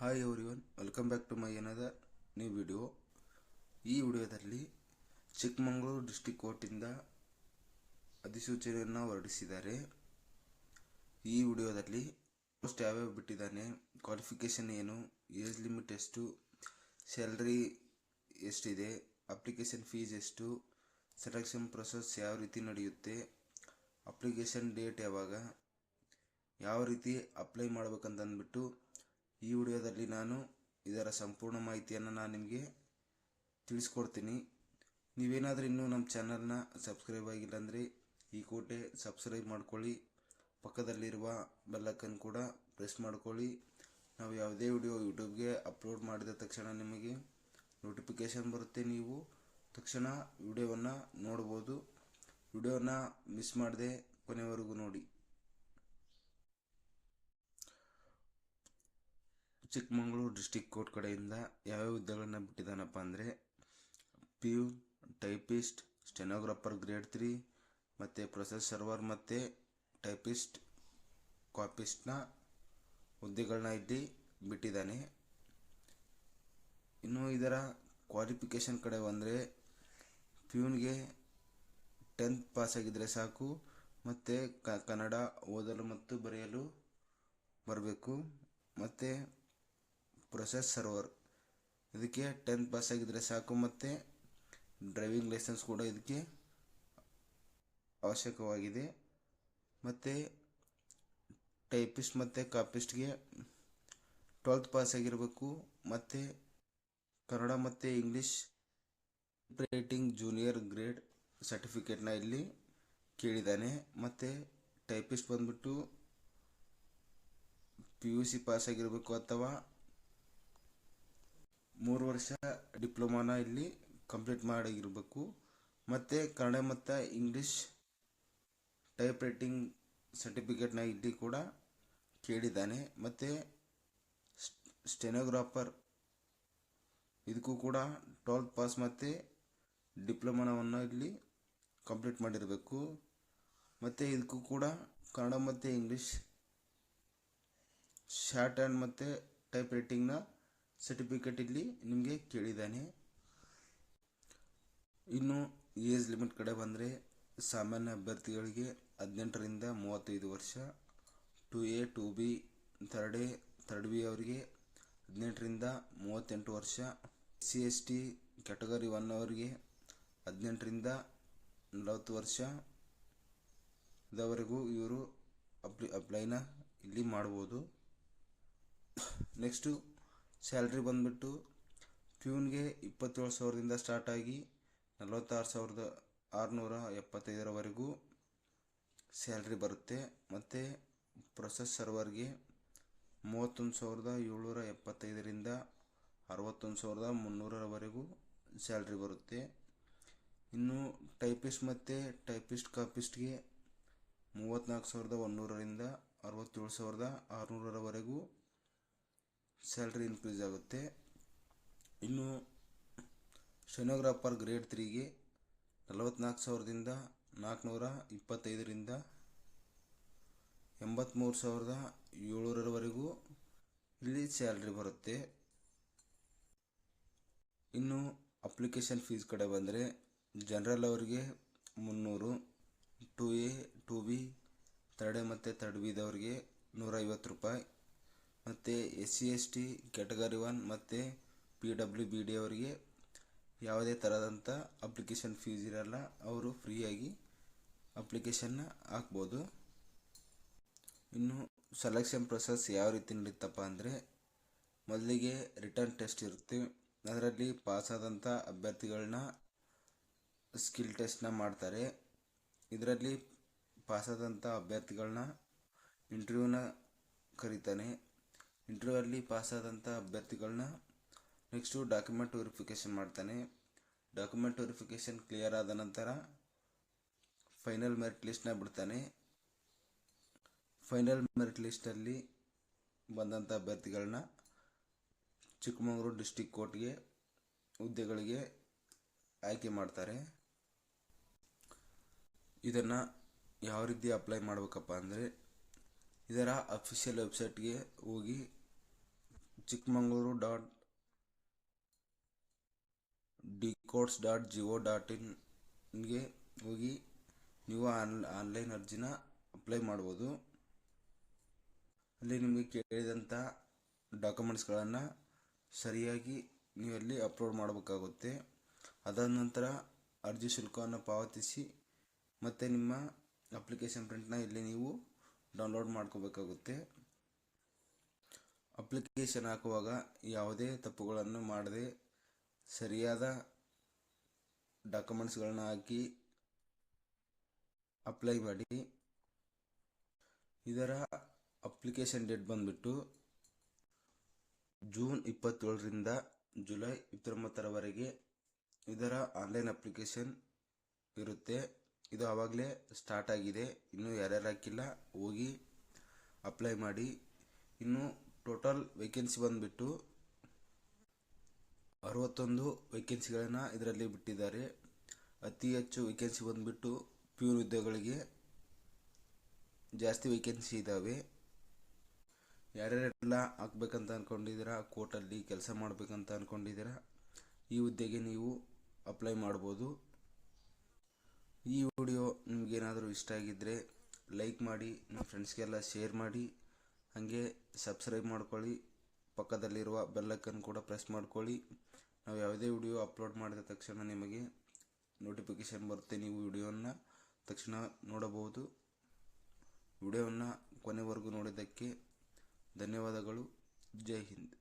Hi everyone, welcome back to my another new video. ಈ ವಿಡಿಯೋದಲ್ಲಿ Chikkamagaluru district ಕೋರ್ಟಿಂದ ಅಧಿಸೂಚನೆಯನ್ನು ಹೊರಡಿಸಿದ್ದಾರೆ. ಈ ವಿಡಿಯೋದಲ್ಲಿ ಪೋಸ್ಟ್ ಯಾವ್ಯಾವ ಬಿಟ್ಟಿದ್ದಾನೆ, ಕ್ವಾಲಿಫಿಕೇಷನ್ ಏನು, ಏಜ್ ಲಿಮಿಟ್ ಎಷ್ಟು, ಸ್ಯಾಲ್ರಿ ಎಷ್ಟಿದೆ, ಅಪ್ಲಿಕೇಶನ್ ಫೀಸ್ ಎಷ್ಟು, ಸೆಲೆಕ್ಷನ್ ಪ್ರೊಸೆಸ್ ಯಾವ ರೀತಿ ನಡೆಯುತ್ತೆ, ಅಪ್ಲಿಕೇಶನ್ ಡೇಟ್ ಯಾವಾಗ, ಯಾವ ರೀತಿ ಅಪ್ಲೈ ಮಾಡ್ಬೇಕಂತ ಅಂದ್ಬಿಟ್ಟು ಈ ವಿಡಿಯೋದಲ್ಲಿ ನಾನು ಇದರ ಸಂಪೂರ್ಣ ಮಾಹಿತಿಯನ್ನು ನಾನು ನಿಮಗೆ ತಿಳಿಸ್ಕೊಡ್ತೀನಿ. ನೀವೇನಾದರೂ ಇನ್ನೂ ನಮ್ಮ ಚಾನಲ್ನ ಸಬ್ಸ್ಕ್ರೈಬ್ ಆಗಿಲ್ಲ ಅಂದರೆ ಈ ಕೂಡಲೇ ಸಬ್ಸ್ಕ್ರೈಬ್ ಮಾಡ್ಕೊಳ್ಳಿ, ಪಕ್ಕದಲ್ಲಿರುವ ಬೆಲ್ಲೈಕನ್ ಕೂಡ ಪ್ರೆಸ್ ಮಾಡ್ಕೊಳ್ಳಿ. ನಾವು ಯಾವುದೇ ವಿಡಿಯೋ ಯೂಟ್ಯೂಬ್ಗೆ ಅಪ್ಲೋಡ್ ಮಾಡಿದ ತಕ್ಷಣ ನಿಮಗೆ ನೋಟಿಫಿಕೇಷನ್ ಬರುತ್ತೆ, ನೀವು ತಕ್ಷಣ ವಿಡಿಯೋವನ್ನು ನೋಡ್ಬೋದು. ವಿಡಿಯೋನ ಮಿಸ್ ಮಾಡದೆ ಕೊನೆವರೆಗೂ ನೋಡಿ. ಚಿಕ್ಕಮಗಳೂರು ಡಿಸ್ಟಿಕ್ ಕೋರ್ಟ್ ಕಡೆಯಿಂದ ಯಾವ್ಯಾವ ಹುದ್ದೆಗಳನ್ನು ಬಿಟ್ಟಿದ್ದಾನಪ್ಪ ಅಂದರೆ ಪ್ಯೂನ್, ಟೈಪಿಸ್ಟ್, ಸ್ಟೆನೋಗ್ರಾಫರ್ ಗ್ರೇಡ್ 3 ಮತ್ತು ಪ್ರೊಸೆಸ್ ಸರ್ವರ್ ಮತ್ತು ಟೈಪಿಸ್ಟ್, ಕಾಪಿಸ್ಟ್ನ ಹುದ್ದೆಗಳನ್ನ ಇಲ್ಲಿ ಬಿಟ್ಟಿದ್ದಾನೆ. ಇನ್ನು ಇದರ ಕ್ವಾಲಿಫಿಕೇಷನ್ ಕಡೆ ಬಂದರೆ ಪ್ಯೂನ್ಗೆ 10th ಪಾಸ್ ಆಗಿದ್ದರೆ ಸಾಕು, ಮತ್ತು ಕನ್ನಡ ಓದಲು ಮತ್ತು ಬರೆಯಲು ಬರಬೇಕು. ಮತ್ತು ಪ್ರೊಸೆಸ್ ಸರ್ವರ್ ಇದಕ್ಕೆ 10th ಪಾಸ್ ಆಗಿದ್ದರೆ ಸಾಕು, ಮತ್ತು ಡ್ರೈವಿಂಗ್ ಲೈಸೆನ್ಸ್ ಕೂಡ ಇದಕ್ಕೆ ಅವಶ್ಯಕವಾಗಿದೆ. ಮತ್ತು ಟೈಪಿಸ್ಟ್ ಮತ್ತು ಕಾಪಿಸ್ಟ್ಗೆ 12th ಪಾಸ್ ಆಗಿರಬೇಕು, ಮತ್ತು ಕನ್ನಡ ಮತ್ತು ಇಂಗ್ಲೀಷ್ ರೈಟಿಂಗ್ ಜೂನಿಯರ್ ಗ್ರೇಡ್ ಸರ್ಟಿಫಿಕೇಟ್ನ ಇಲ್ಲಿ ಕೇಳಿದ್ದಾನೆ. ಮತ್ತು ಟೈಪಿಸ್ಟ್ ಬಂದ್ಬಿಟ್ಟು PUC ಪಾಸ್ ಆಗಿರಬೇಕು ಅಥವಾ 3 ವರ್ಷ ಡಿಪ್ಲೊಮಾನ ಇಲ್ಲಿ ಕಂಪ್ಲೀಟ್ ಮಾಡಿರಬೇಕು. ಮತ್ತು ಕನ್ನಡ ಮತ್ತು ಇಂಗ್ಲೀಷ್ ಟೈಪ್ ರೈಟಿಂಗ್ ಸರ್ಟಿಫಿಕೇಟ್ನ ಇಲ್ಲಿ ಕೂಡ ಕೇಳಿದ್ದಾನೆ. ಮತ್ತು ಸ್ಟೆನೋಗ್ರಾಫರ್ ಇದಕ್ಕೂ ಕೂಡ 12th ಪಾಸ್ ಮತ್ತು ಡಿಪ್ಲೊಮಾನವನ್ನು ಇಲ್ಲಿ ಕಂಪ್ಲೀಟ್ ಮಾಡಿರಬೇಕು. ಮತ್ತು ಇದಕ್ಕೂ ಕೂಡ ಕನ್ನಡ ಮತ್ತು ಇಂಗ್ಲೀಷ್ ಶಾರ್ಟ್ ಹ್ಯಾಂಡ್ ಮತ್ತು ಟೈಪ್ ರೈಟಿಂಗ್ನ ಸರ್ಟಿಫಿಕೇಟ್ ಇಲ್ಲಿ ನಿಮಗೆ ಕೇಳಿದ್ದಾನೆ. ಇನ್ನು ಏಜ್ ಲಿಮಿಟ್ ಕಡೆ ಬಂದರೆ ಸಾಮಾನ್ಯ ಅಭ್ಯರ್ಥಿಗಳಿಗೆ 18ರಿಂದ 35 ವರ್ಷ, 2A 2B third A third B ಅವರಿಗೆ 18ರಿಂದ 38 ವರ್ಷ, SC/ST ಕ್ಯಾಟಗರಿ 1 ಅವರಿಗೆ 18ರಿಂದ 40 ವರ್ಷ ಇದವರೆಗೂ ಇವರು ಅಪ್ಲೈನ ಇಲ್ಲಿ ಮಾಡ್ಬೋದು. ನೆಕ್ಸ್ಟು ಸ್ಯಾಲ್ರಿ ಬಂದ್ಬಿಟ್ಟು ಪ್ಯೂನ್ಗೆ 27,000ದಿಂದ ಸ್ಟಾರ್ಟ್ ಆಗಿ 46,675ರವರೆಗೂ ಸ್ಯಾಲ್ರಿ ಬರುತ್ತೆ. ಮತ್ತು ಪ್ರೊಸೆಸ್ ಸರ್ವರ್ಗೆ 31,775ರಿಂದ 61,300ರವರೆಗೂ ಸ್ಯಾಲ್ರಿ ಬರುತ್ತೆ. ಇನ್ನು ಟೈಪಿಸ್ಟ್ ಮತ್ತು ಟೈಪಿಸ್ಟ್ ಕಾಪಿಸ್ಟ್ಗೆ 34,100ರಿಂದ 67,600ರವರೆಗೂ ಸ್ಯಾಲ್ರಿ ಇನ್ಕ್ರೀಸ್ ಆಗುತ್ತೆ. ಇನ್ನು ಸ್ಟೆನೋಗ್ರಾಫರ್ ಗ್ರೇಡ್ 3ಗೆ 44,000ದಿಂದ 425ರಿಂದ 83,700ರವರೆಗೂ ಇಲ್ಲಿ ಸ್ಯಾಲ್ರಿ ಬರುತ್ತೆ. ಇನ್ನು ಅಪ್ಲಿಕೇಶನ್ ಫೀಸ್ ಕಡೆ ಬಂದರೆ ಜನರಲ್ ಅವರಿಗೆ 300, 2A 2B ಥರ್ಡ್ A ಮತ್ತು ಥರ್ಡ್ B ದವರಿಗೆ 150 ರೂಪಾಯಿ, ಮತ್ತು SC/ST ಕ್ಯಾಟಗರಿ 1 ಮತ್ತು PWBD ಅವರಿಗೆ ಯಾವುದೇ ಥರದಂಥ ಅಪ್ಲಿಕೇಶನ್ ಫೀಸ್ ಇರಲ್ಲ, ಅವರು ಫ್ರೀಯಾಗಿ ಅಪ್ಲಿಕೇಶನ್ನ ಹಾಕ್ಬೋದು. ಇನ್ನು ಸೆಲೆಕ್ಷನ್ ಪ್ರೊಸೆಸ್ ಯಾವ ರೀತಿ ನಡೀತಪ್ಪ ಅಂದರೆ ಮೊದಲಿಗೆ ರಿಟರ್ನ್ ಟೆಸ್ಟ್ ಇರುತ್ತೆ. ಅದರಲ್ಲಿ ಪಾಸಾದಂಥ ಅಭ್ಯರ್ಥಿಗಳನ್ನ ಸ್ಕಿಲ್ ಟೆಸ್ಟ್ನ ಮಾಡ್ತಾರೆ. ಇದರಲ್ಲಿ ಪಾಸಾದಂಥ ಅಭ್ಯರ್ಥಿಗಳನ್ನ ಇಂಟರ್ವ್ಯೂನ ಕರೀತಾನೆ. ಇಂಟರ್ವ್ಯೂವಲ್ಲಿ ಪಾಸಾದಂಥ ಅಭ್ಯರ್ಥಿಗಳನ್ನ ನೆಕ್ಸ್ಟು ಡಾಕ್ಯುಮೆಂಟ್ ವೆರಿಫಿಕೇಷನ್ ಮಾಡ್ತಾನೆ. ಡಾಕ್ಯುಮೆಂಟ್ ವೆರಿಫಿಕೇಷನ್ ಕ್ಲಿಯರ್ ಆದ ನಂತರ ಫೈನಲ್ ಮೆರಿಟ್ ಲಿಸ್ಟ್ನ ಬಿಡ್ತಾನೆ. ಫೈನಲ್ ಮೆರಿಟ್ ಲಿಸ್ಟಲ್ಲಿ ಬಂದಂಥ ಅಭ್ಯರ್ಥಿಗಳನ್ನ ಚಿಕ್ಕಮಗಳೂರು ಡಿಸ್ಟಿಕ್ ಕೋರ್ಟ್ಗೆ ಹುದ್ದೆಗಳಿಗೆ ಆಯ್ಕೆ ಮಾಡ್ತಾರೆ. ಇದನ್ನು ಯಾವ ರೀತಿ ಅಪ್ಲೈ ಮಾಡಬೇಕಪ್ಪ ಅಂದರೆ ಇದರ ಅಫಿಷಿಯಲ್ ವೆಬ್ಸೈಟ್ಗೆ ಹೋಗಿ chickmangaluru.dcodes.go.in ಹೋಗಿ ನೀವು ಆನ್ಲೈನ್ ಅರ್ಜಿನ ಅಪ್ಲೈ ಮಾಡ್ಬೋದು. ಅಲ್ಲಿ ನಿಮಗೆ ಕೇಳಿದಂಥ ಡಾಕ್ಯುಮೆಂಟ್ಸ್ಗಳನ್ನು ಸರಿಯಾಗಿ ನೀವಲ್ಲಿ ಅಪ್ಲೋಡ್ ಮಾಡಬೇಕಾಗುತ್ತೆ. ಅದಾದ ನಂತರ ಅರ್ಜಿ ಶುಲ್ಕವನ್ನು ಪಾವತಿಸಿ ಮತ್ತು ನಿಮ್ಮ ಅಪ್ಲಿಕೇಶನ್ ಪ್ರಿಂಟ್ನ ಇಲ್ಲಿ ನೀವು ಡೌನ್ಲೋಡ್ ಮಾಡ್ಕೋಬೇಕಾಗುತ್ತೆ. ಅಪ್ಲಿಕೇಶನ್ ಹಾಕುವಾಗ ಯಾವುದೇ ತಪ್ಪುಗಳನ್ನು ಮಾಡದೆ ಸರಿಯಾದ ಡಾಕ್ಯುಮೆಂಟ್ಸ್ಗಳನ್ನ ಹಾಕಿ ಅಪ್ಲೈ ಮಾಡಿ. ಇದರ ಅಪ್ಲಿಕೇಶನ್ ಡೇಟ್ ಬಂದುಬಿಟ್ಟು ಜೂನ್ 27ರಿಂದ ಜುಲೈ 29ರವರೆಗೆ ಇದರ ಆನ್ಲೈನ್ ಅಪ್ಲಿಕೇಶನ್ ಇರುತ್ತೆ. ಇದು ಆವಾಗಲೇ ಸ್ಟಾರ್ಟ್ ಆಗಿದೆ. ಇನ್ನೂ ಯಾರ್ಯಾರು ಹಾಕಿಲ್ಲ ಹೋಗಿ ಅಪ್ಲೈ ಮಾಡಿ. ಇನ್ನು ಟೋಟಲ್ ವೇಕೆನ್ಸಿ ಬಂದುಬಿಟ್ಟು 61 ವೇಕೆನ್ಸಿಗಳನ್ನು ಇದರಲ್ಲಿ ಬಿಟ್ಟಿದ್ದಾರೆ. ಅತಿ ಹೆಚ್ಚು ವೇಕೆನ್ಸಿ ಬಂದುಬಿಟ್ಟು ಪ್ಯೂರ್ ಹುದ್ದೆಗಳಿಗೆ ಜಾಸ್ತಿ ವೇಕೆನ್ಸಿ ಇದ್ದಾವೆ. ಯಾರ್ಯಾರೆಲ್ಲ ಹಾಕ್ಬೇಕಂತ ಅಂದ್ಕೊಂಡಿದ್ದೀರಾ, ಕೋರ್ಟಲ್ಲಿ ಕೆಲಸ ಮಾಡಬೇಕಂತ ಅಂದ್ಕೊಂಡಿದ್ದೀರಾ, ಈ ಹುದ್ದೆಗೆ ನೀವು ಅಪ್ಲೈ ಮಾಡ್ಬೋದು. ಈ ವಿಡಿಯೋ ನಿಮಗೇನಾದರೂ ಇಷ್ಟ ಆಗಿದ್ದರೆ ಲೈಕ್ ಮಾಡಿ, ನಿಮ್ಮ ಫ್ರೆಂಡ್ಸ್ಗೆಲ್ಲ ಶೇರ್ ಮಾಡಿ, ಹಾಗೆ ಸಬ್ಸ್ಕ್ರೈಬ್ ಮಾಡ್ಕೊಳ್ಳಿ. ಪಕ್ಕದಲ್ಲಿರುವ ಬೆಲ್ಲೈಕನ್ ಕೂಡ ಪ್ರೆಸ್ ಮಾಡ್ಕೊಳ್ಳಿ. ನಾವು ಯಾವುದೇ ವಿಡಿಯೋ ಅಪ್ಲೋಡ್ ಮಾಡಿದ ತಕ್ಷಣ ನಿಮಗೆ ನೋಟಿಫಿಕೇಷನ್ ಬರುತ್ತೆ. ನೀವು ವಿಡಿಯೋವನ್ನು ತಕ್ಷಣ ನೋಡಬಹುದು. ವಿಡಿಯೋವನ್ನು ಕೊನೆವರೆಗೂ ನೋಡಿದ್ದಕ್ಕೆ ಧನ್ಯವಾದಗಳು. ಜೈ ಹಿಂದ್.